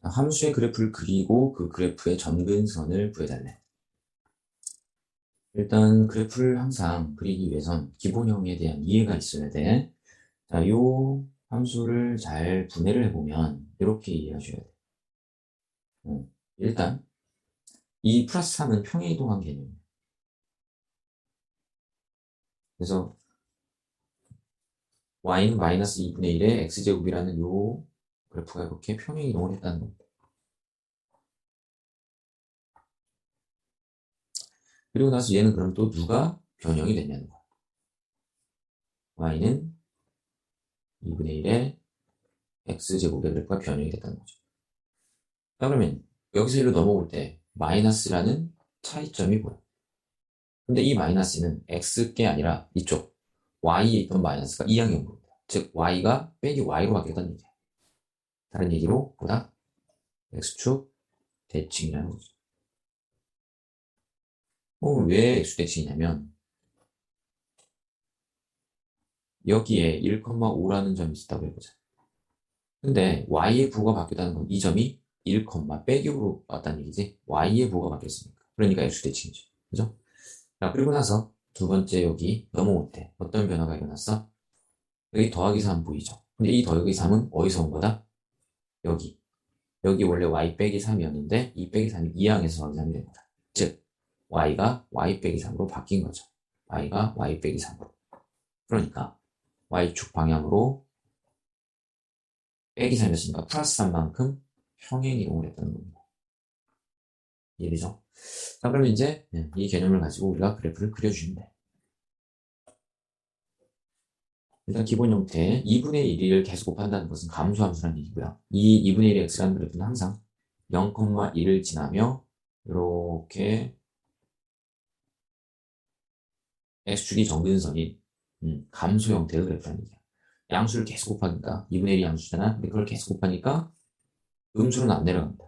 함수의 그래프를 그리고 그 그래프의 점근선을 구해달래. 일단 그래프를 항상 그리기 위해선 기본형에 대한 이해가 있어야 돼. 자, 요 함수를 잘 분해를 해보면 이렇게 이해하셔야 돼. 일단 이 플러스 3은 평행이동한 개념이에요. 그래서 y는 마이너스 2분의 1의 x제곱이라는 요 그래프가 이렇게 평행이동을 했다는 겁니다. 그리고 나서 얘는 그럼 또 누가 변형이 됐냐는 거야. y는 2분의 1의 x제곱의 그래프가 변형이 됐다는 거죠. 자, 그러면 여기서 이로 넘어올 때 마이너스라는 차이점이 보여. 근데 이 마이너스는 x게 아니라 이쪽 y에 있던 마이너스가 이항인 겁니다. 즉 y가 빼기 y로 바뀌었다는 얘기야. 다른 얘기로 보다 x축 대칭이라는 거죠. 왜 x축 대칭이냐면 여기에 1,5라는 점이 있었다고 해보자. 근데 y의 부호가 바뀌었다는 건 이 점이 1, 빼기로 왔다는 얘기지. y의 부호가 바뀌었으니까. 그러니까 x축 대칭이죠. 그죠? 자, 그리고 나서 두 번째 여기 넘어올 때 어떤 변화가 일어났어? 여기 더하기 3 보이죠? 근데 이 더하기 3은 어디서 온 거다? 여기. 여기 원래 y 빼기 3이었는데 이 빼기 3이 이항에서 더하기 3이 된 거다. 즉 y가 y 빼기 3으로 바뀐 거죠. y가 y 빼기 3으로. 그러니까 y축 방향으로 빼기 3이었으니까 플러스 3만큼 평행 이동을 했다는 겁니다. 이해되죠? 자, 그럼 이제 이 개념을 가지고 우리가 그래프를 그려주면 돼. 일단 기본 형태 2분의 1을 계속 곱한다는 것은 감소함수라는 얘기고요. 이 2분의 1의 x라는 그래프는 항상 0,1을 지나며 이렇게 x축이 정근선인 감소 형태의 그래프라는 얘기야. 양수를 계속 곱하니까 2분의 1이 양수잖아. 근데 그걸 계속 곱하니까 음수는 안 내려간다.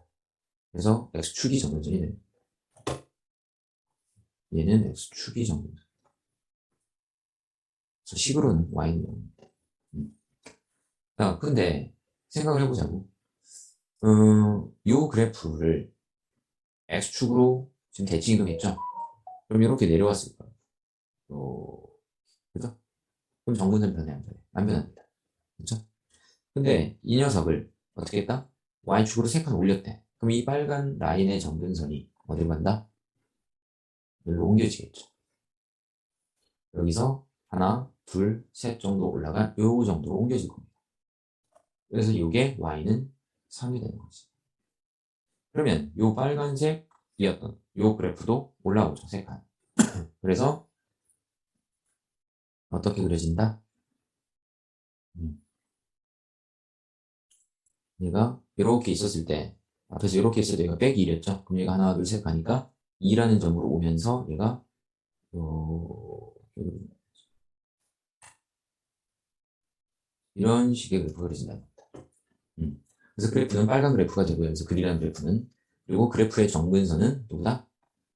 그래서 x축이 정근선이 됩니다. 얘는 x축이 정근선. 그래서 식으로는 y는 0입니다. 자, 근데 생각을 해보자고. 요 그래프를 x축으로 지금 대칭 이동했죠? 그럼 이렇게 내려왔을 거예요. 그죠? 그럼 정근선 변해 안 변해? 안 변합니다. 그죠? 근데 이 녀석을 어떻게 했다? y축으로 3칸 올렸대. 그럼 이 빨간 라인의 정근선이 어디로 간다? 여기로 옮겨지겠죠. 여기서 하나, 둘, 셋 정도 올라간 요 정도로 옮겨질 겁니다. 그래서 이게 y는 3이 되는 거지. 그러면 요 빨간색이었던 요 그래프도 올라오죠. 3칸. 그래서 어떻게 그려진다? 음, 얘가 이렇게 있었을 때 앞에서 이렇게 있을 때 얘가 빼기 1이었죠. 그럼 얘가 하나, 둘, 셋 가니까 2라는 점으로 오면서 얘가 이런 식의 그래프가 그려진다는 겁니다. 그래서 그래프는 빨간 그래프가 되고요. 그래서 그리라는 그래프는 그리고 그래프의 정근선은 누구다?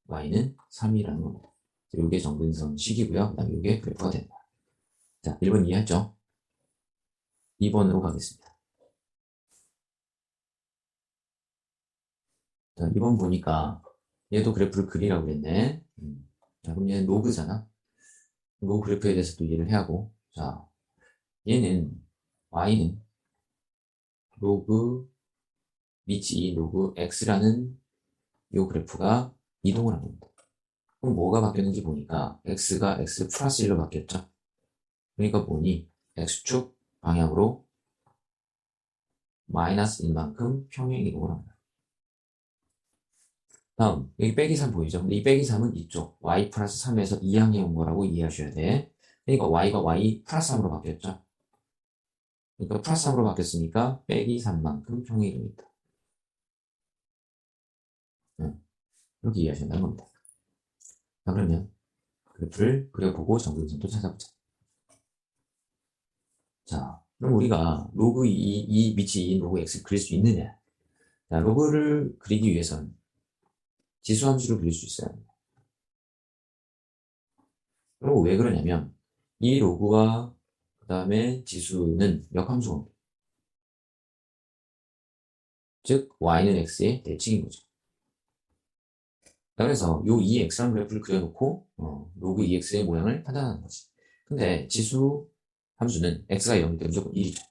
y는 3이라는 겁니다. 이게 정근선 식이고요. 그 다음에 이게 그래프가 된다. 자, 1번 이해했죠? 2번으로 가겠습니다. 자, 2번 보니까 얘도 그래프를 그리라고 그랬네. 자, 그럼 얘는 로그잖아. 로그 그래프에 대해서 또 이해를 해야 하고. 자, 얘는 y는 로그 위치 2 로그 x라는 요 그래프가 이동을 한 겁니다. 그럼 뭐가 바뀌었는지 보니까 x가 x 플러스 1로 바뀌었죠. 그러니까 보니 x축 방향으로 마이너스 1만큼 평행 이동을 합니다. 다음 여기 빼기 3 보이죠? 근데 이 빼기 3은 이쪽 y 플러스 3에서 2항에 온 거라고 이해하셔야 돼. 그러니까 y가 y 플러스 3으로 바뀌었죠. 그러니까 플러스 3으로 바뀌었으니까 빼기 3만큼 평행 이동이 있다. 이렇게 이해하신다는 겁니다. 자, 그러면 그래프를 그려보고 정근선도 찾아보자. 자, 그럼 우리가 로그 2 밑이 2인 로그 x 그릴 수 있느냐? 자, 로그를 그리기 위해선 지수함수를 그릴 수 있어야 합니다. 그리고 왜 그러냐면 이 로그와 그 다음에 지수는 역함수입니다. 즉 y는 x의 대칭인 거죠. 그래서 요 2x라는 그래프를 그려놓고 로그 2x의 모양을 판단하는 거지. 근데 지수 함수는 x가 0일 때 무조건 1이죠.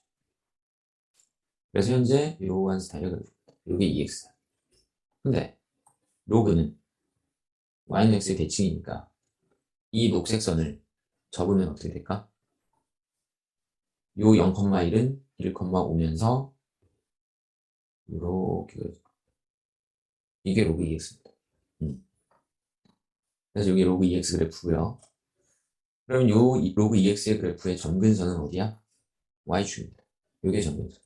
그래서 현재 이러한 스타일의 그래프. 요게 2x. 근데 로그는 y는 x의 대칭이니까 이 녹색 선을 접으면 어떻게 될까? 요 0,1은 1,5면서 이렇게 이게 로그 2x입니다. 그래서 여기 로그 2x 그래프고요. 그럼 요 로그 2x의 그래프의 점근선은 어디야? y축입니다. 요게 점근선.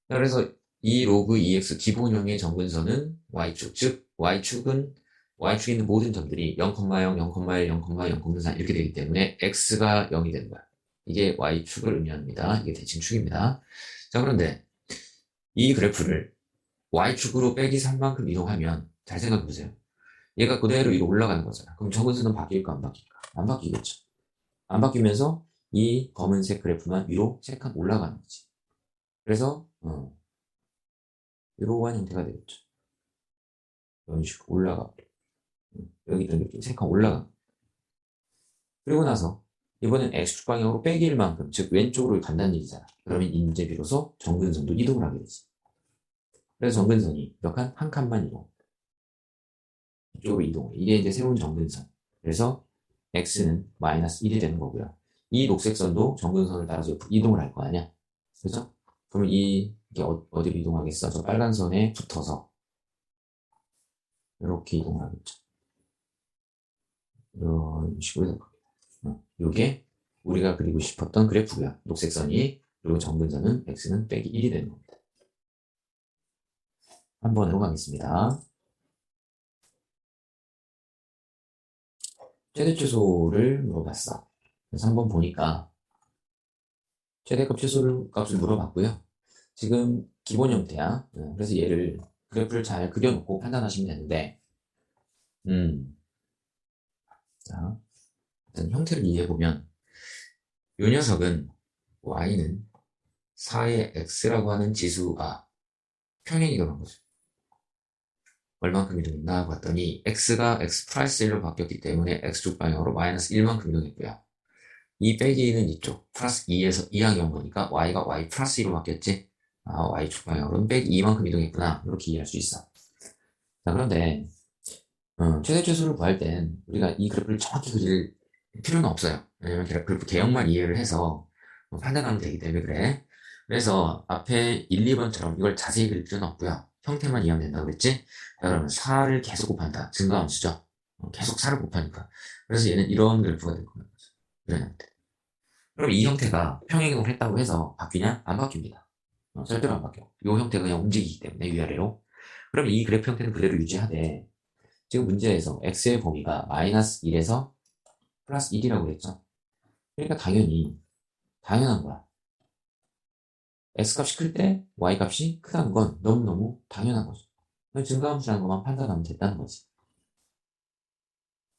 그래서 이 로그 2x 기본형의 점근선은 y축, 즉 y축에 있는 모든 점들이 0,0, 0,1, 0,0,4 이렇게 되기 때문에 x가 0이 되는 거야. 이게 y축을 의미합니다. 이게 대칭축입니다. 자, 그런데 이 그래프를 y축으로 빼기 3만큼 이동하면 잘 생각해 보세요. 얘가 그대로 위로 올라가는 거잖아. 그럼 점근선은 바뀔까 안 바뀔까? 안 바뀌겠죠. 안 바뀌면서 이 검은색 그래프만 위로 3칸 올라가는 거지. 그래서 이러한 형태가 되겠죠. 이런 식으로 올라가. 여기도 이렇게 3칸 올라가. 그리고 나서 이번엔 X축 방향으로 빼기 1만큼, 즉 왼쪽으로 간다는 얘기잖아. 그러면 이제 비로소 점근선도 이동을 하게 되지. 그래서 점근선이 몇 칸? 한 칸만 이동. 이쪽으로 이동해. 이게 이제 새로운 점근선. 그래서 X는 마이너스 1이 되는 거고요. 이 녹색 선도 점근선을 따라서 이동을 할 거 아니야. 그죠? 그러면 이게 어디로 이동하겠어? 저 빨간 선에 붙어서 이렇게 이동을 하겠죠. 이런 식으로 될 겁니다. 이게 우리가 그리고 싶었던 그래프야. 녹색 선이, 그리고 점근선은 x는 빼기 1이 되는 겁니다. 한번 해보겠습니다. 최대 최소를 물어봤어. 그래서 한번 보니까 최대값 최소를 값을 물어봤고요. 지금 기본 형태야. 그래서 얘를 그래프를 잘 그려놓고 판단하시면 되는데, 자, 일단 형태를 이해해보면, 이 녀석은 y는 4의 x라고 하는 지수가 평행이 돌아간 거죠. 얼만큼 이동했나 봤더니 x가 x 플러스 1로 바뀌었기 때문에 x축 방향으로 마이너스 1만큼 이동했고요. 이 빼기는 이쪽 플러스 2에서 2항이 온 거니까 y가 y 플러스 2로 바뀌었지. 아, y축 방향으로는 빼기 2만큼 이동했구나. 이렇게 이해할 수 있어. 자, 그런데 최대 최소를 구할 땐 우리가 이 그래프를 정확히 그릴 필요는 없어요. 왜냐면 그래프 개형만 이해를 해서 판단하면 되기 때문에 그래. 그래서 앞에 1, 2번처럼 이걸 자세히 그릴 필요는 없고요. 형태만 이해하면 된다고 그랬지? 자, 그러면 4를 계속 곱한다. 증가함수죠. 계속 4를 곱하니까. 그래서 얘는 이런 그래프가 될 거예요. 이런 형태. 그럼 이 형태가 평행이동을 했다고 해서 바뀌냐? 안 바뀝니다. 절대로 안 바뀌어. 이 형태가 그냥 움직이기 때문에 위아래로. 그럼 이 그래프 형태는 그대로 유지하되 지금 문제에서 x의 범위가 마이너스 1에서 플러스 1이라고 그랬죠. 그러니까 당연한 거야. x값이 클 때 y값이 크다는 건 너무너무 당연한 거죠. 증가함수라는 것만 판단하면 됐다는 거지.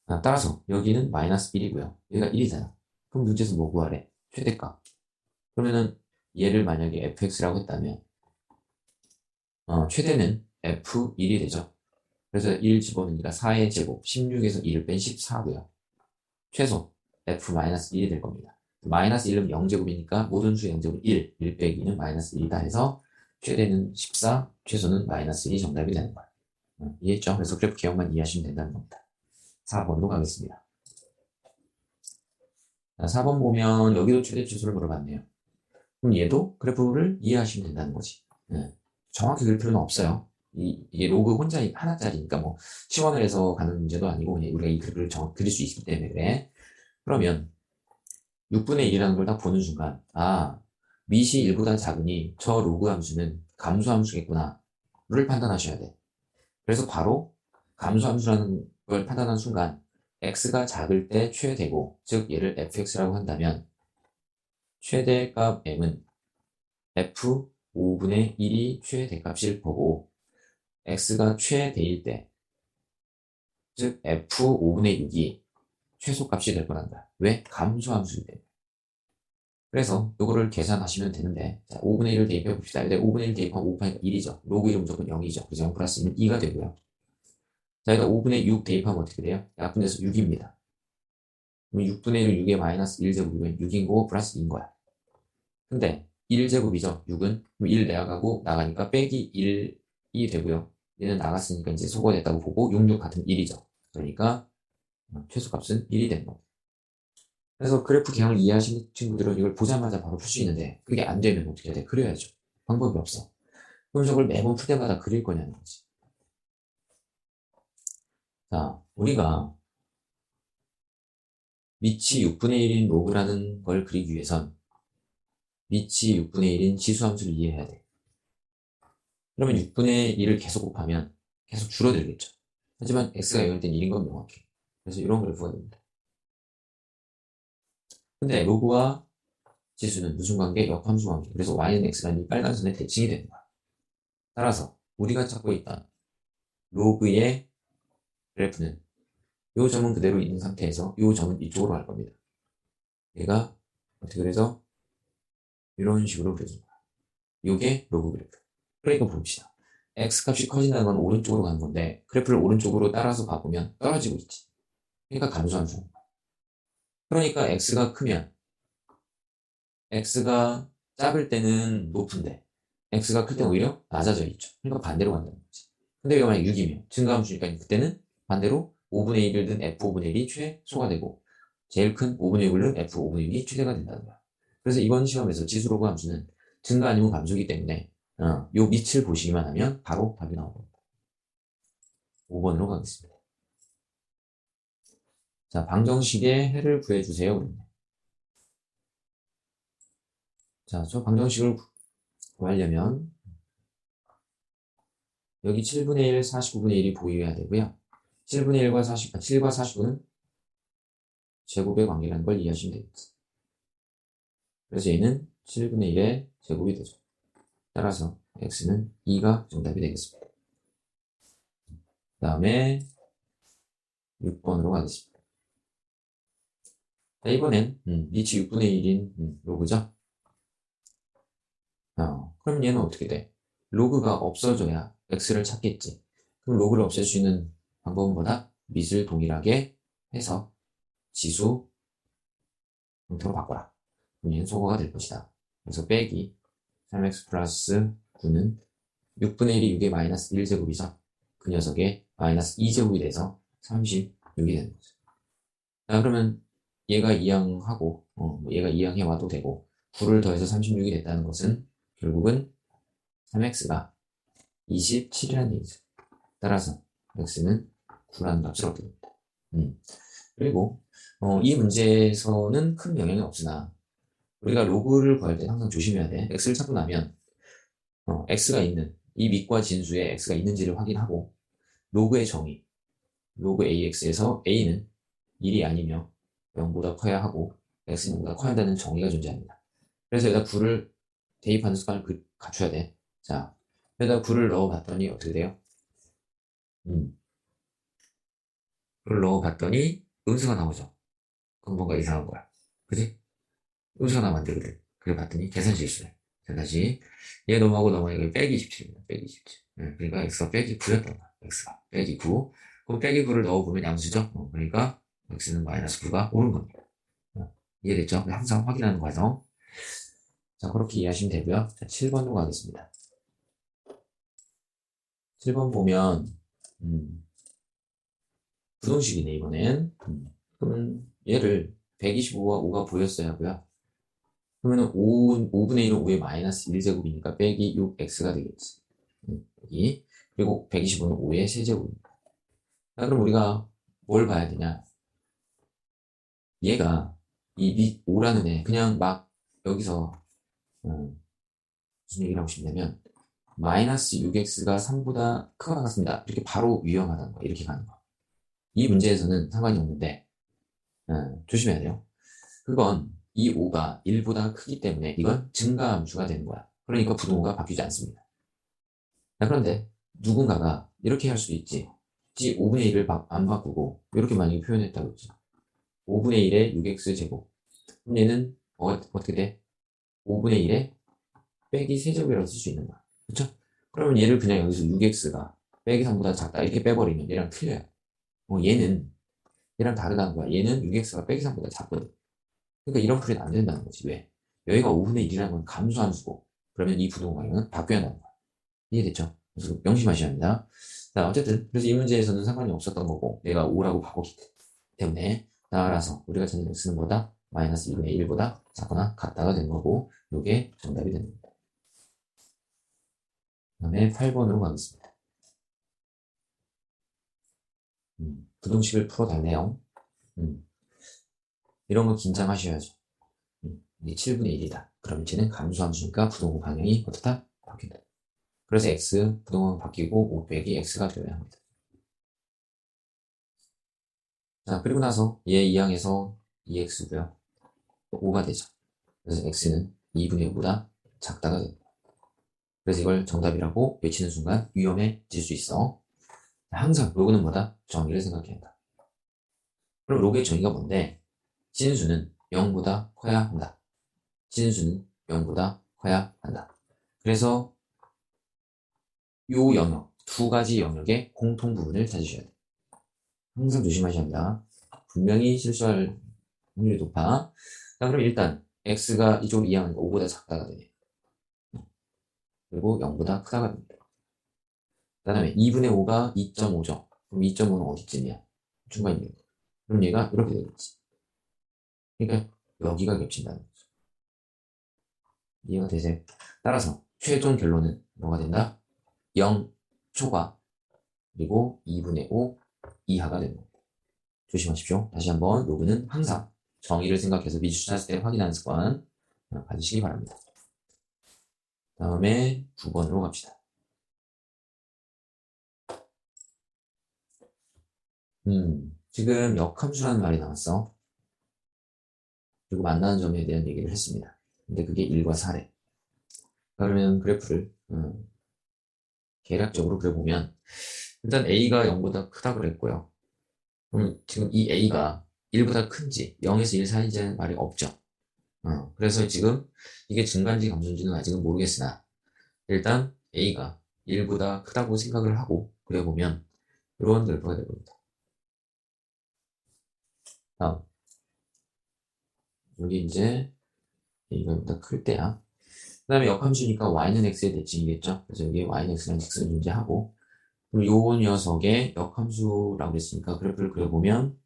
따라서 여기는 마이너스 1이고요. 여기가 1이잖아. 그럼 문제에서 뭐 구하래? 최대값. 그러면은 얘를 만약에 fx라고 했다면 최대는 f1이 되죠. 그래서 1 집어넣으니까 4의 제곱, 16에서 1을 뺀 14고요. 최소 f-1이 될 겁니다. 마이너스 1은 0제곱이니까 모든 수의 0제곱은 1 빼기 2는 마이너스 1이다 해서 최대는 14, 최소는 마이너스 1이 정답이 되는 거예요. 이해했죠? 그래서 그래프 개형만 이해하시면 된다는 겁니다. 4번으로 가겠습니다. 자, 4번 보면 여기도 최대 최소를 물어봤네요. 그럼 얘도 그래프를 이해하시면 된다는 거지. 정확히 그릴 필요는 없어요. 이게 로그 혼자 하나짜리니까 뭐 시원을 해서 가는 문제도 아니고 그냥 우리가 이 그래프를 그릴 수 있기 때문에 그래. 그러면 6분의 1이라는 걸 딱 보는 순간 밑이 1보다 작으니 저 로그 함수는 감소 함수겠구나 를 판단하셔야 돼. 그래서 바로 감소 함수라는 걸 판단한 순간 x가 작을 때 최대고, 즉 얘를 fx라고 한다면 최대값 m은 f 5분의 1이 최대값일 거고, x가 최대일 때, 즉 f 5분의 6이 최소값이 될 거란다. 왜? 감소함수이기 때문에. 그래서 이거를 계산하시면 되는데, 자, 5분의 1을 대입해 봅시다. 여기다 5분의 1 대입하면 5 곱하니까 1이죠. 로그 1은 무조건 0이죠. 그래서 0 플러스 1은 2가 되고요. 자, 여기다 5분의 6 대입하면 어떻게 돼요? 약분돼서 6입니다. 그럼 6분의 1은 6의 마이너스 1제곱이면 6인 거고 플러스 2인 거야. 근데 1제곱이죠. 6은. 그럼 1 내려가고 나가니까 빼기 1이 되고요. 얘는 나갔으니까 이제 소거됐다고 보고 6, 6 같은 1이죠. 그러니까 최소값은 1이 되는 겁니다. 그래서 그래프 개형을 이해하시는 친구들은 이걸 보자마자 바로 풀 수 있는데 그게 안 되면 어떻게 해야 돼? 그려야죠. 방법이 없어. 그럼 저걸 매번 풀 때마다 그릴 거냐는 거지. 자, 우리가 밑이 6분의 1인 로그라는 걸 그리기 위해선 밑이 6분의 1인 지수함수를 이해해야 돼. 그러면 6분의 1을 계속 곱하면 계속 줄어들겠죠. 하지만 x가 0일 땐 1인 건 명확해. 그래서 이런 그래프가 됩니다. 근데 로그와 지수는 무슨 관계? 역함수 관계. 그래서 y는 x라는 이 빨간 선에 대칭이 되는 거야. 따라서 우리가 찾고 있던 로그의 그래프는 이 점은 그대로 있는 상태에서 이 점은 이쪽으로 갈 겁니다. 얘가 어떻게 그래서 이런 식으로 그려진 거야. 이게 로그 그래프. 그러니까 봅시다. x값이 커진다는 건 오른쪽으로 가는 건데 그래프를 오른쪽으로 따라서 봐보면 떨어지고 있지. 그러니까 감소함수. 그러니까 x가 크면 x가 작을 때는 높은데 x가 클 때는 오히려 낮아져 있죠. 그러니까 반대로 간다는 거지. 근데 이거 만약 6이면 증가함수니까 그때는 반대로 5분의 1을 든 f5분의 1이 최소가 되고 제일 큰 5분의 6을 든 f5분의 1이 최대가 된다는 거야. 그래서 이번 시험에서 지수로그 함수는 증가 아니면 감소이기 때문에 요 밑을 보시기만 하면 바로 답이 나옵니다. 5번으로 가겠습니다. 자, 방정식의 해를 구해주세요. 자, 저 방정식을 구하려면 여기 7분의 1, 49분의 1이 보유해야 되고요. 7분의 1과 7과 49는 제곱의 관계라는 걸 이해하시면 되겠습니다. 그래서 얘는 7분의 1의 제곱이 되죠. 따라서 x는 2가 정답이 되겠습니다. 그 다음에 6번으로 가겠습니다. 자, 이번엔 니치 6분의 1인 로그죠. 그럼 얘는 어떻게 돼? 로그가 없어져야 x를 찾겠지. 그럼 로그를 없앨 수 있는 방법은 뭐다? 밑을 동일하게 해서 지수 형태로 바꿔라. 그럼 얘는 소거가 될 것이다. 그래서 빼기 3x 플러스 9는 6분의 1이 6의 마이너스 1제곱이죠. 그 녀석의 마이너스 2제곱이 돼서 36이 되는 거죠. 자, 그러면 얘가 이항하고 얘가 이항해 와도 되고 9를 더해서 36이 됐다는 것은 결국은 3x가 27이라는 얘기죠. 따라서 x는 9라는 값을 얻게 됩니다. 그리고 이 문제에서는 큰 영향이 없으나 우리가 로그를 구할 때 항상 조심해야 돼. x를 찾고 나면 x가 있는 이 밑과 진수에 x가 있는지를 확인하고 로그의 정의 로그 ax에서 a는 1이 아니며 0보다 커야 하고 x는 0보다 커야 한다는 정의가 존재합니다. 그래서 여기다 9를 대입하는 습관을 갖춰야 돼. 자, 여기다 9를 넣어봤더니 어떻게 돼요? 9를 넣어봤더니 음수가 나오죠. 그럼 뭔가 이상한 거야. 그지? 음수가 나오면 안 되거든. 그래 봤더니 계산 실수해. 자, 다시 얘 넘어가고 넘어가니까 빼기 27입니다. 빼기 27. 그러니까 x가 빼기 9였던 거야. x가 빼기 9. 그럼 빼기 9를 넣어보면 양수죠. 그러니까 x는 마이너스 9가 오른 겁니다. 이해됐죠? 항상 확인하는 과정. 자, 그렇게 이해하시면 되고요. 자, 7번으로 가겠습니다. 7번 보면 부동식이네 이번엔. 그러면 얘를 125와 5가 보였어야 하고요. 그러면 5분의 1은 5의 마이너스 1제곱이니까 빼기 6x가 되겠지. 여기. 그리고 125는 5의 세제곱입니다. 자, 그럼 우리가 뭘 봐야 되냐? 얘가 이 5라는 애 그냥 막 여기서 무슨 얘기를 하고 싶냐면 마이너스 6x가 3보다 크거나 같습니다. 이렇게 바로 위험하다는 거 이렇게 가는 거. 이 문제에서는 상관이 없는데 조심해야 돼요. 그건 이 5가 1보다 크기 때문에 이건 증가함수가 되는 거야. 그러니까 부등호가 바뀌지 않습니다. 자, 그런데 누군가가 이렇게 할 수도 있지. 5분의 1을 안 바꾸고 이렇게 만약에 표현했다고 했지. 5분의 1에 6x 제곱. 그럼 얘는 어떻게 돼? 5분의 1에 빼기 세제곱이라고 쓸 수 있는 거야. 그쵸? 그러면 얘를 그냥 여기서 6x가 빼기 3보다 작다 이렇게 빼버리면 얘랑 틀려요. 얘는 얘랑 다르다는 거야. 얘는 6x가 빼기 3보다 작거든. 그러니까 이런 풀이는 안 된다는 거지. 왜? 여기가 5분의 1이라는 건 감소함수고 그러면 이 부동강은 바뀌어야 한다는 거야. 이해됐죠? 그래서 명심하셔야 합니다. 자, 어쨌든 그래서 이 문제에서는 상관이 없었던 거고 내가 5라고 바꿨기 때문에 따라서 우리가 찾는 x는 뭐다? 마이너스 2분의 1보다 작거나 같다가 되는 거고 이게 정답이 되는 겁니다. 그 다음에 8번으로 가겠습니다. 부등식을 풀어달래요. 음, 이런 거 긴장하셔야죠. 이게 7분의 1이다. 그럼 이제는 감소함수니까 부동호 방향이 어떻다? 바뀐다. 그래서 x 부동호는 바뀌고 5 빼기 x가 되어야 합니다. 자, 그리고 나서 얘 2항에서 2x고요. 5가 되죠. 그래서 x는 2분의 5보다 작다가 됩니다. 그래서 이걸 정답이라고 외치는 순간 위험해질 수 있어. 항상 로그는 뭐다? 정의를 생각해야 한다. 그럼 로그의 정의가 뭔데? 진수는 0보다 커야 한다. 진수는 0보다 커야 한다. 그래서 요 영역, 두 가지 영역의 공통 부분을 찾으셔야 돼요. 항상 조심하셔야 합니다. 분명히 실수할 확률이 높아. 자, 그럼 일단 x가 이쪽으로 이항하니까 5보다 작다가 되네. 그리고 0보다 크다가 됩니다. 그 다음에 2분의 5가 2.5죠. 그럼 2.5는 어디쯤이야? 중간이에요. 그럼 얘가 이렇게 되겠지. 그러니까 여기가 겹친다는 거죠. 이해가 되세요? 따라서 최종 결론은 뭐가 된다? 0 초과 그리고 2분의 5 이하가 됩니다. 조심하십시오. 다시 한번 로그는 항상 정의를 생각해서 미지수 찾을 때 확인하는 습관 가지시기 바랍니다. 다음에 9번으로 갑시다. 지금 역함수라는 말이 나왔어. 그리고 만나는 점에 대한 얘기를 했습니다. 근데 그게 1과 4래. 그러면 그래프를 계략적으로 그려보면 일단 A가 0보다 크다 그랬고요. 그럼 지금 이 A가 1보다 큰지 0에서 1 사이즈는 말이 없죠. 그래서 지금 이게 증가인지 감소인지는 아직은 모르겠으나 일단 A가 1보다 크다고 생각을 하고 그려보면 이런 그래프가 될 겁니다. 다음 여기 이제 A가 1보다 클 때야. 그 다음에 역함수니까 y는 x의 대칭이겠죠. 그래서 여기 y는 x라는 직선이 존재하고 그리고 요 녀석의 역함수라고 했으니까 그래프를 그려보면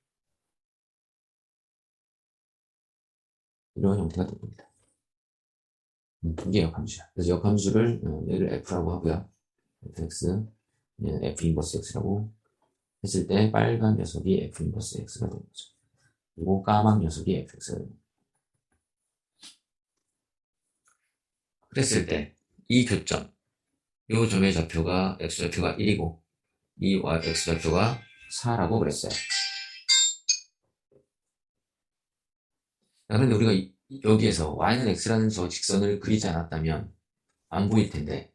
이런 형태가 될 겁니다. 이게 역함수야. 그래서 역함수를 얘를 f라고 하고요. fx, 얘는 f 인버스 x라고 했을 때 빨간 녀석이 f 인버스 x가 되는 거죠. 그리고 까만 녀석이 fx가 되는 거죠. 그랬을 때 이 교점, 이 점의 좌표가 x좌표가 1이고 이 x좌표가 4라고 그랬어요. 그런데 우리가 여기에서 y는 x라는 저 직선을 그리지 않았다면 안 보일 텐데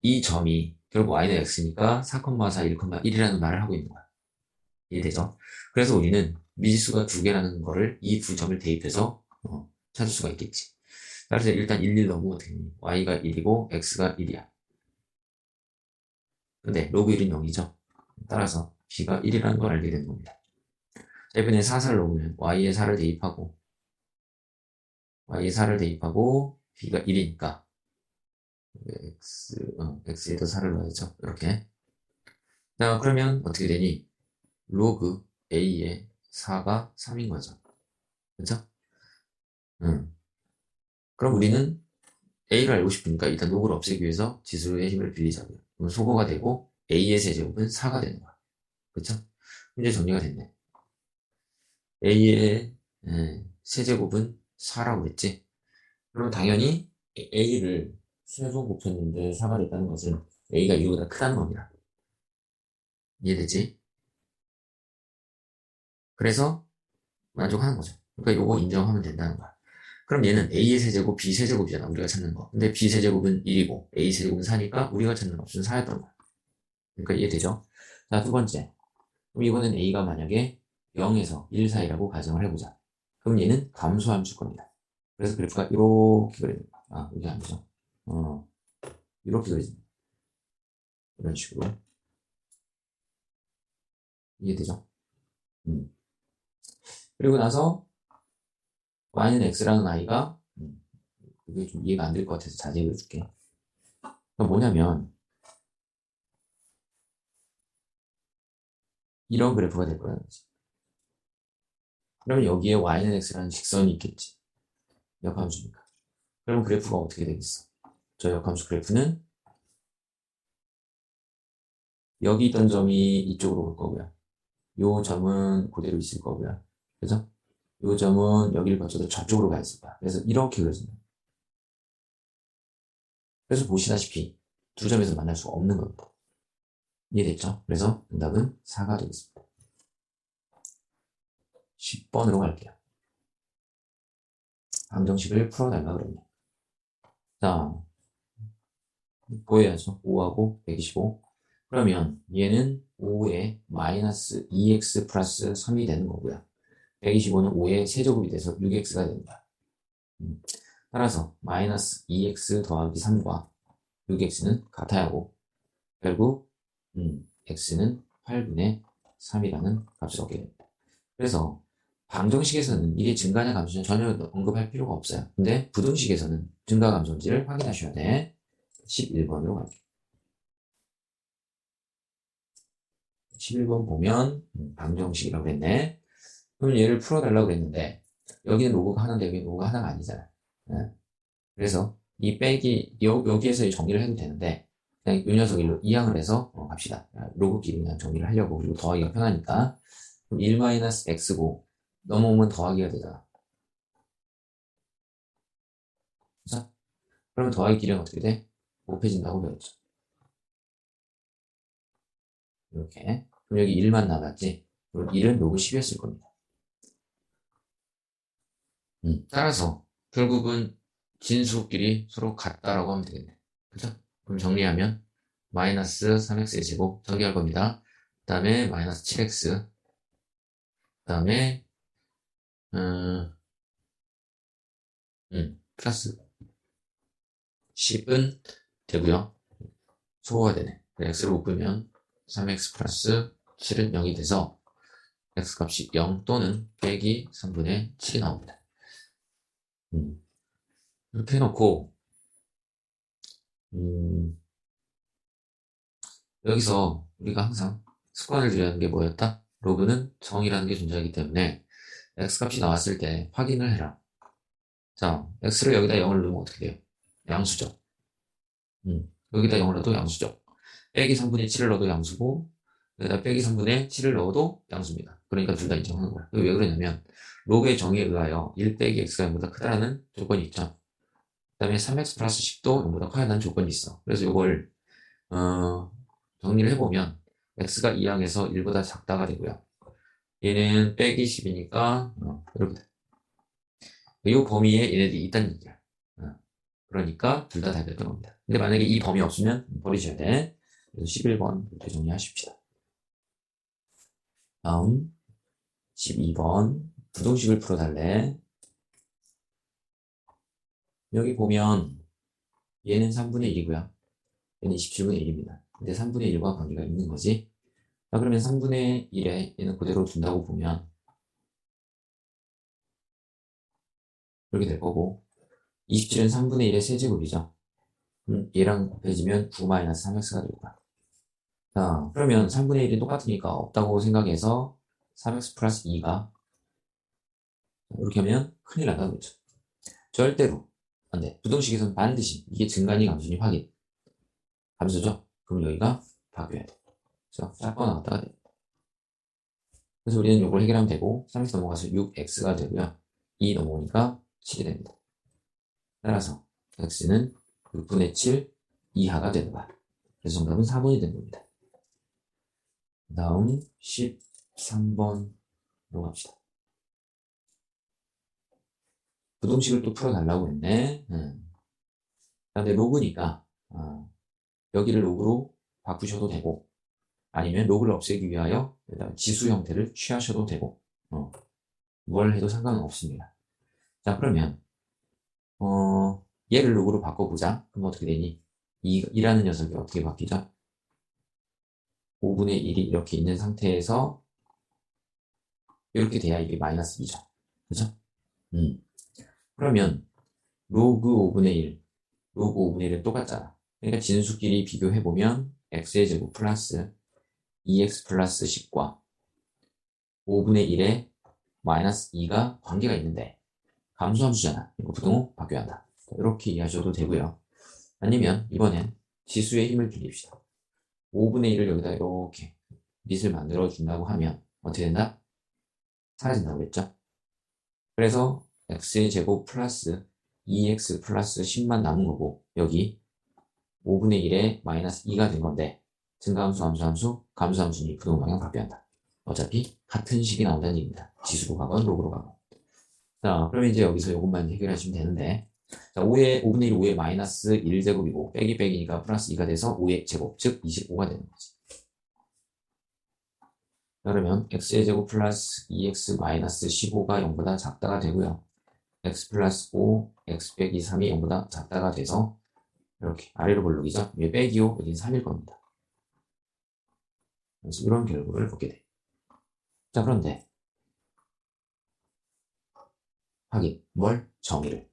이 점이 결국 y는 x니까 4,4, 1,1이라는 말을 하고 있는 거야. 이해되죠? 그래서 우리는 미지수가 두 개라는 거를 이 두 점을 대입해서 찾을 수가 있겠지. 그래서 일단 1, 1 넣으면 어떻게 되니? y가 1이고 x가 1이야. 근데 로그 1은 0이죠. 따라서 b가 1이라는 걸 알게 되는 겁니다. 자, 이번에 4, 4를 넣으면 y에 4를 대입하고 y에 4를 대입하고 b가 1이니까 x에도 4를 넣어야죠. 이렇게. 자, 그러면 어떻게 되니? 로그 a의 4가 3인 거죠. 그죠? 음. 그럼 우리는 a를 알고 싶으니까 일단 로그를 없애기 위해서 지수의 힘을 빌리자고요. 그럼 소거가 되고 a의 세제곱은 4가 되는 거야. 그쵸? 이제 정리가 됐네. a의 세제곱은 4라고 했지? 그럼 당연히 a를 최소 곱했는데 4가 됐다는 것은 a가 이거보다 크다는 겁니다. 이해되지? 그래서 만족하는 거죠. 그러니까 요거 인정하면 된다는 거야. 그럼 얘는 a의 세제곱, b 세제곱이잖아. 우리가 찾는 거. 근데 b 세제곱은 1이고 a 세제곱은 4니까 우리가 찾는 값은 4였던 거야. 그러니까 이해되죠? 자, 두 번째. 그럼 이거는 a가 만약에 0에서 1 사이라고 가정을 해보자. 그럼 얘는 감소함수일 겁니다. 그래서 그래프가 이렇게 그려집니다. 아, 이게 아니죠. 이렇게 그려집니다. 이런 식으로. 이해되죠? 음. 그리고 나서 y는 x라는 i가 이게 좀 이해가 안 될 것 같아서 자세히 그려줄게. 그럼 뭐냐면 이런 그래프가 될 거라는 거지. 그러면 여기에 y는 x라는 직선이 있겠지. 역함수니까. 그럼 그래프가 어떻게 되겠어? 저 역함수 그래프는 여기 있던 점이 이쪽으로 올 거고요. 요 점은 그대로 있을 거고요. 그죠? 요 점은 여기를 거쳐서 저쪽으로 가 있을 거야. 그래서 이렇게 그려진다. 그래서 보시다시피 두 점에서 만날 수가 없는 겁니다. 이해됐죠? 그래서 정답은 4가 되겠습니다. 10번으로 갈게요. 방정식을 풀어달라 그랬네. 자, 보여야죠. 5하고 125. 그러면 얘는 5에 마이너스 2x 플러스 3이 되는 거고요. 125는 5의 세제곱이 돼서 6x가 되는 거야. 따라서 마이너스 2x 더하기 3과 6x는 같아야 하고 결국 x는 8분의 3이라는 값을 얻게 됩니다. 그래서 방정식에서는 이게 증가냐 감소냐 전혀 언급할 필요가 없어요. 근데 부등식에서는 증가 감소인지를 확인하셔야 돼. 11번으로 갈게요. 11번 보면 방정식이라고 했네. 그럼 얘를 풀어달라고 그랬는데 여기는 로그가 하나인데 여기는 로그가 하나가 아니잖아. 네. 그래서 이 빼기 여기에서 정리를 해도 되는데 그냥 이 녀석 일로 이항을 해서 갑시다. 로그끼리 그냥 정리를 하려고. 그리고 더하기가 편하니까 그럼 1-x고 넘어오면 더하기가 되잖아. 그래서 그러면 더하기 길이는 어떻게 돼? 곱해진다고 배웠죠. 이렇게. 그럼 여기 1만 남았지? 그럼 1은 로그 10이었을 겁니다. 따라서 결국은 진수끼리 서로 같다라고 하면 되겠네. 그죠? 그럼 정리하면 마이너스 3x의 제곱 정리할 겁니다. 그 다음에 마이너스 7x 그 다음에 플러스 10은 되고요. 소거가 되네. x를 묶으면 3x 플러스 7은 0이 돼서 x값이 0 또는 빼기 3분의 7이 나옵니다. 이렇게 해놓고 여기서 우리가 항상 습관을 들여야 하는 게 뭐였다? 로그는 정이라는 게 존재하기 때문에 x값이 나왔을 때 확인을 해라. 자, x를 여기다 0을 넣으면 어떻게 돼요? 양수죠. 여기다 0을 넣어도 양수죠. 빼기 3분의 7을 넣어도 양수고 여기다 빼기 3분의 7을 넣어도 양수입니다. 그러니까 둘 다 인정하는 거야. 왜 그러냐면 로그의 정의에 의하여 1 빼기 x가 0보다 크다라는 조건이 있죠. 그 다음에 3x 플러스 10도 0보다 커야 하는 조건이 있어. 그래서 이걸 정리를 해보면 x가 2항에서 1보다 작다가 되고요. 얘는 빼기 10이니까 이렇게 돼. 이 범위에 얘네들이 있다는 얘기야. 그러니까 둘 다 답이었던 겁니다. 근데 만약에 이 범위 없으면 버리셔야 돼. 그래서 11번 이렇게 정리하십시다. 다음 12번 부동식을 풀어달래. 여기 보면 얘는 3분의 1이고요. 얘는 27분의 1입니다. 근데 3분의 1과 관계가 있는 거지. 자, 그러면 3분의 1에 얘는 그대로 둔다고 보면 이렇게 될 거고 27은 3분의 1의 세제곱이죠. 얘랑 곱해지면 9-3x가 될 거야. 자, 그러면 3분의 1이 똑같으니까 없다고 생각해서 3x 플러스 2가 이렇게 하면 큰일 난다는 거죠. 절대로 안 돼. 부등식에서는 반드시 이게 증가니 감소니 확인. 감소죠? 그럼 여기가 바뀌어야 돼. 그래서 짝거 나갔다가 돼. 그래서 우리는 이걸 해결하면 되고 3x 넘어가서 6x가 되고요. 2 넘어오니까 7이 됩니다. 따라서 x는 6분의 7 이하가 되는 거야. 그래서 정답은 4번이 되는 겁니다. 다음 13번으로 갑시다. 부등식을 또 풀어달라고 했네. 근데 로그니까 여기를 로그로 바꾸셔도 되고 아니면 로그를 없애기 위하여 지수 형태를 취하셔도 되고 뭘 해도 상관은 없습니다. 자, 그러면 얘를 로그로 바꿔보자. 그럼 어떻게 되니? 2라는 녀석이 어떻게 바뀌죠? 5분의 1이 이렇게 있는 상태에서 이렇게 돼야 이게 마이너스 2죠. 그죠? 음. 그러면 로그 5분의 1, 로그 5분의 1은 똑같잖아. 그러니까 진수끼리 비교해보면 x의 제곱 플러스 2x 플러스 10과 5분의 1에 마이너스 2가 관계가 있는데 감수함수잖아. 이거 부등호 바뀌어야 한다. 이렇게 이해하셔도 되고요. 아니면 이번엔 지수의 힘을 빌립시다. 5분의 1을 여기다 이렇게 밑을 만들어 준다고 하면 어떻게 된다? 사라진다고 그랬죠? 그래서 x의 제곱 플러스 2x 플러스 10만 남은 거고 여기 5분의 1에 마이너스 2가 된 건데 증가함수, 함수함수, 감수함수니 부등호 방향 바뀌어야 한다. 어차피 같은 식이 나온다는 얘기입니다. 지수로 가건 로그로 가건. 자, 그러면 이제 여기서 이것만 해결하시면 되는데 자, 5분의 1, 5의 마이너스 1제곱이고 빼기 빼기니까 플러스 2가 돼서 5의 제곱, 즉 25가 되는 거지. 그러면 x의 제곱 플러스 2x 마이너스 15가 0보다 작다가 되고요. x 플러스 5, x 빼기 3이 0보다 작다가 돼서 이렇게 아래로 볼록이죠. 위에 빼기 5, 여기는 3일 겁니다. 그래서 이런 결과를 보게 돼. 자, 그런데 확인, 뭘? 정의를.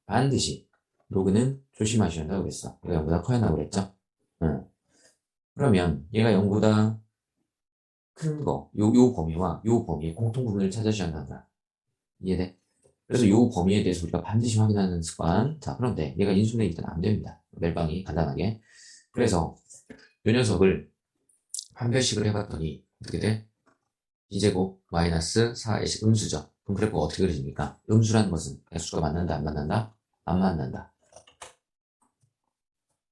반드시 로그는 조심하셔야 한다고 그랬어. 얘가 0보다 커야 한다고 그랬죠? 응. 그러면 얘가 0보다 큰 거, 요 범위와 요 범위의 공통분을 찾아주셔야 한다. 이해돼? 그래서 요 범위에 대해서 우리가 반드시 확인하는 습관. 자, 그런데 얘가 인수분해 일단 안 됩니다. 멜빵이 간단하게. 그래서 요 녀석을 판별식을 해봤더니 어떻게 돼? b제곱 마이너스 4의 음수죠. 그럼 그래프가 어떻게 그려집니까? 음수라는 것은 x가 만난다, 안 만난다? 안 만난다.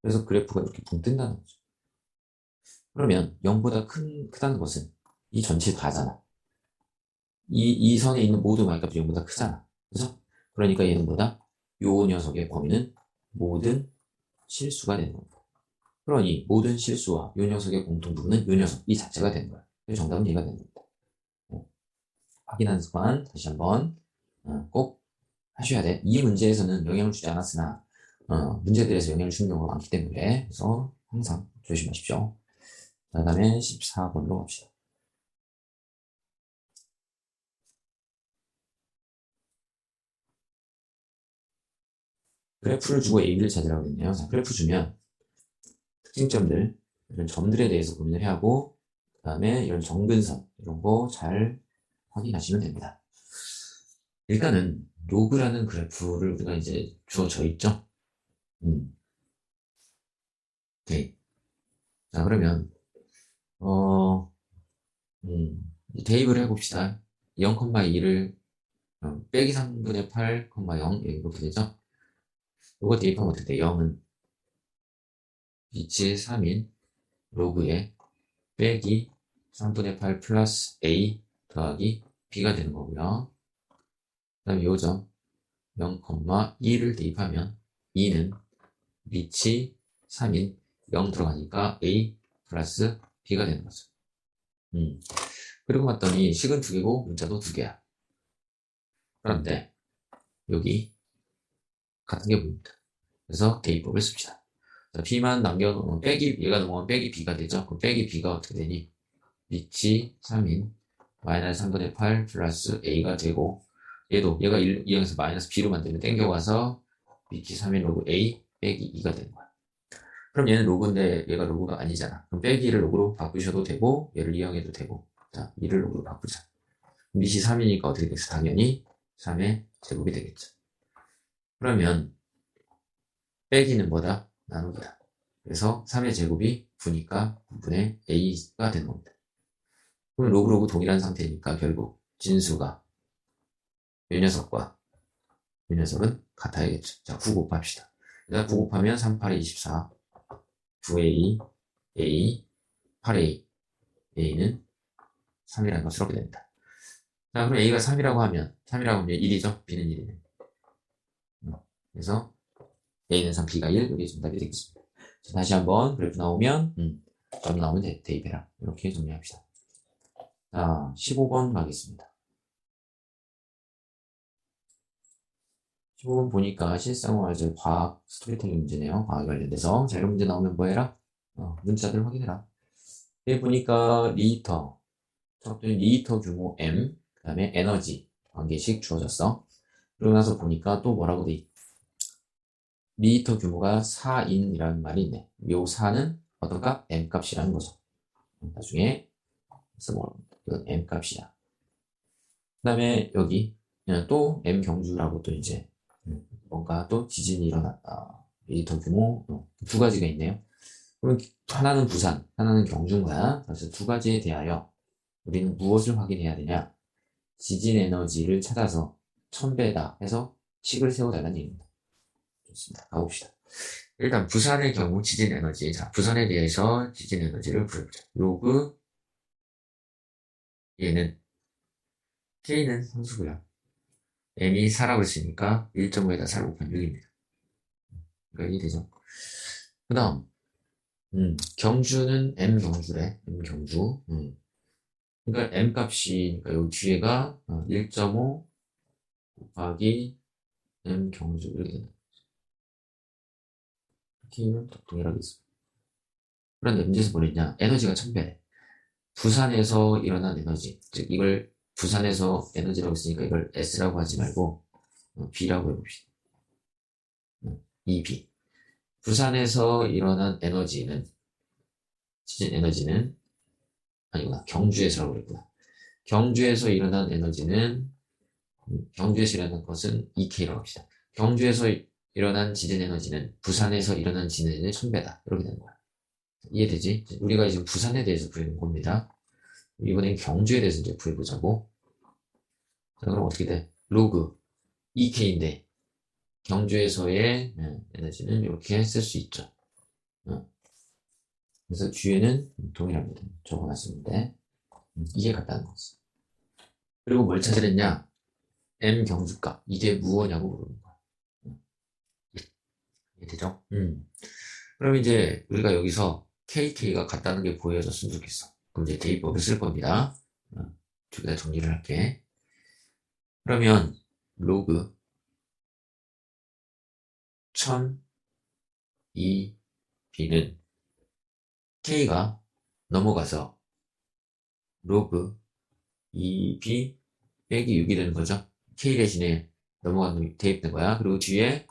그래서 그래프가 이렇게 붕 뜬다는 거죠. 그러면 0보다 크다는 것은 이 전체 다잖아. 이 선에 있는 모든 y값이 0보다 크잖아. 그죠? 그러니까 얘는 뭐다? 요 녀석의 범위는 모든 실수가 되는 겁니다. 그러니 모든 실수와 요 녀석의 공통부분은 요 녀석, 이 자체가 되는 거야. 정답은 얘가 되는 겁니다. 확인하는 습관 다시 한번 꼭 하셔야 돼. 이 문제에서는 영향을 주지 않았으나 문제들에서 영향을 주는 경우가 많기 때문에 그래서 항상 조심하십시오. 그 다음에 14번으로 갑시다. 그래프를 주고 AB를 찾으라고 했네요. 자, 그래프 주면 특징점들, 이런 점들에 대해서 고민을 해야 하고 그 다음에 이런 정근선 이런 거 잘 확인하시면 됩니다. 일단은 로그라는 그래프를 우리가 이제 주어져 있죠. 오케이. 자, 그러면 어, 대입을 해봅시다. 0,2를 빼기 3분의 8, 0 이렇게 되죠. 이거 대입하면 어떻게 돼? 0은 빛이 3인 로그에 빼기 3분의 8 플러스 a 더하기 b가 되는 거고요. 그 다음에 요점 0,2를 대입하면 2는 빛이 3인 0 들어가니까 a 플러스 b가 되는 거죠. 그리고 봤더니 식은 2개고 문자도 2개야. 그런데 여기 같은 게 보입니다. 그래서 대입법을 씁시다. 자, b만 남겨놓으면 빼기 얘가 넘어가면 빼기 b가 되죠. 그럼 빼기 b가 어떻게 되니? 빛이 3인 마이너스 3분의 8 플러스 a가 되고 얘도 얘가 2항에서 마이너스 b로 만들면 땡겨가서 빛이 3인 로그 a 빼기 2가 되는 거야. 그럼 얘는 로그인데 얘가 로그가 아니잖아. 그럼 빼기를 로그로 바꾸셔도 되고 얘를 2항해도 되고 자 2를 로그로 바꾸자. 빛이 3이니까 어떻게 되겠어? 당연히 3의 제곱이 되겠죠. 그러면 빼기는 뭐다? 나누기다. 그래서 3의 제곱이 9니까 9분의 a가 되는 겁니다. 그럼 로그 동일한 상태니까 결국 진수가 이 녀석과 이 녀석은 같아야겠죠. 자, 9 곱합시다. 일단 9 곱하면 3, 8에 24, 9a, a, 8a, a는 3이라는 것을 얻게 됩니다. 자, 그럼 a가 3이라고 하면 1이죠. b는 1이네. 그래서 a는 3, b가 1, 여기 정답이 되겠습니다. 자, 다시 한번 그래프 나오면 점이 나오면 대입해라. 이렇게 정리합시다. 자, 15번 가겠습니다. 조금 보니까 실생활 과학 스토리텔링 문제네요. 과학 관련돼서. 자, 이런 문제 나오면 뭐 해라? 문자들 확인해라. 여기 보니까 리터, 적절히 리터 규모 M, 그 다음에 에너지 한 개씩 주어졌어. 그러고 나서 보니까 또 뭐라고 돼 있? 리터 규모가 4인이라는 말이 있네. 요 4는 어떤 값? M 값이라는 거죠. 나중에 써먹는 그 M 값이야. 그 다음에 여기 또 M 경주라고 또 이제 뭔가 또 지진이 일어났다. 리터 규모 두 가지가 있네요. 그럼 하나는 부산, 하나는 경주인 거야. 그래서 두 가지에 대하여 우리는 무엇을 확인해야 되냐? 지진 에너지를 찾아서 1000배다 해서 식을 세워달라는 얘기입니다. 좋습니다. 가봅시다. 일단 부산의 경우 지진 에너지. 자, 부산에 대해서 지진 에너지를 구해보자. 로그 얘는 K는 상수고요. M이 4라고 했으니까 1.5에다 4를 곱하면 6입니다. 그러니까 이게 되죠. 그 다음 경주는 M 경주래. M 경주. 그러니까 M 값이니까 여기 뒤에가 1.5 곱하기 M 경주 이렇게 되는 거죠. K는 동일하게 있습니다. 그런데 문제에서 뭐랬냐? 에너지가 1000배래. 부산에서 일어난 에너지. 즉 이걸 부산에서 에너지라고 했으니까 이걸 S라고 하지 말고 B라고 해봅시다. EB. 부산에서 일어난 에너지는 지진 에너지는 아니구나. 경주에서라고 그랬구나. 경주에서 일어난 에너지는 경주에서 일어난 것은 EK라고 합시다. 경주에서 일어난 지진 에너지는 부산에서 일어난 지진 에너지의 1000배다. 이렇게 되는 거야. 이해되지? 우리가 지금 부산에 대해서 구해본 겁니다. 이번엔 경주에 대해서 이제 구해보자고. 자, 그럼 어떻게 돼? 로그 EK인데 경주에서의 에너지는 이렇게 쓸 수 있죠. 그래서 뒤에는 동일합니다. 적어놨었는데 이게 같다는 거지. 그리고 뭘 찾으랬냐? M 경주값. 이게 무엇냐고 물어보는 거야. 이해되죠? 그럼 이제 우리가 여기서 KT가 같다는 게 보여졌으면 좋겠어. 그럼 이제 대입법을 쓸 겁니다. 두 개 다 정리를 할게. 그러면 로그 1002b는 K가 넘어가서 로그 2b 빼기 6이 되는 거죠. K 대신에 넘어가는 대입된 거야. 그리고 뒤에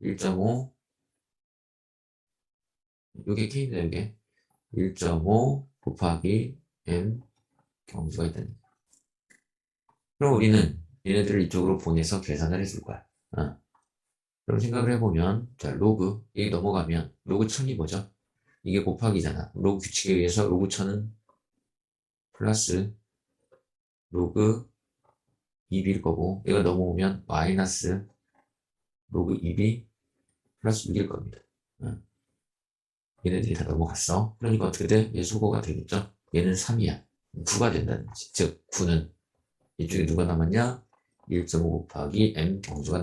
1.5 이게 K입니다. 이게 1.5 곱하기 M 경주가 있다는 거야. 그럼 우리는 얘네들을 이쪽으로 보내서 계산을 해줄 거야. 그럼 생각을 해보면 자 로그 여기 넘어가면 로그 1000이 뭐죠? 이게 곱하기잖아. 로그 규칙에 의해서 로그 1000은 플러스 로그 2b일 거고 얘가 넘어오면 마이너스 로그 2b 플러스 6일 겁니다. 얘네들이 다 넘어갔어. 그러니까 어떻게 돼? 얘 수거가 되겠죠? 얘는 3이야. 9가 된다는 거지. 즉 9는 이쪽에 누가 남았냐? 1.5 곱하기 m 경주가 남았다.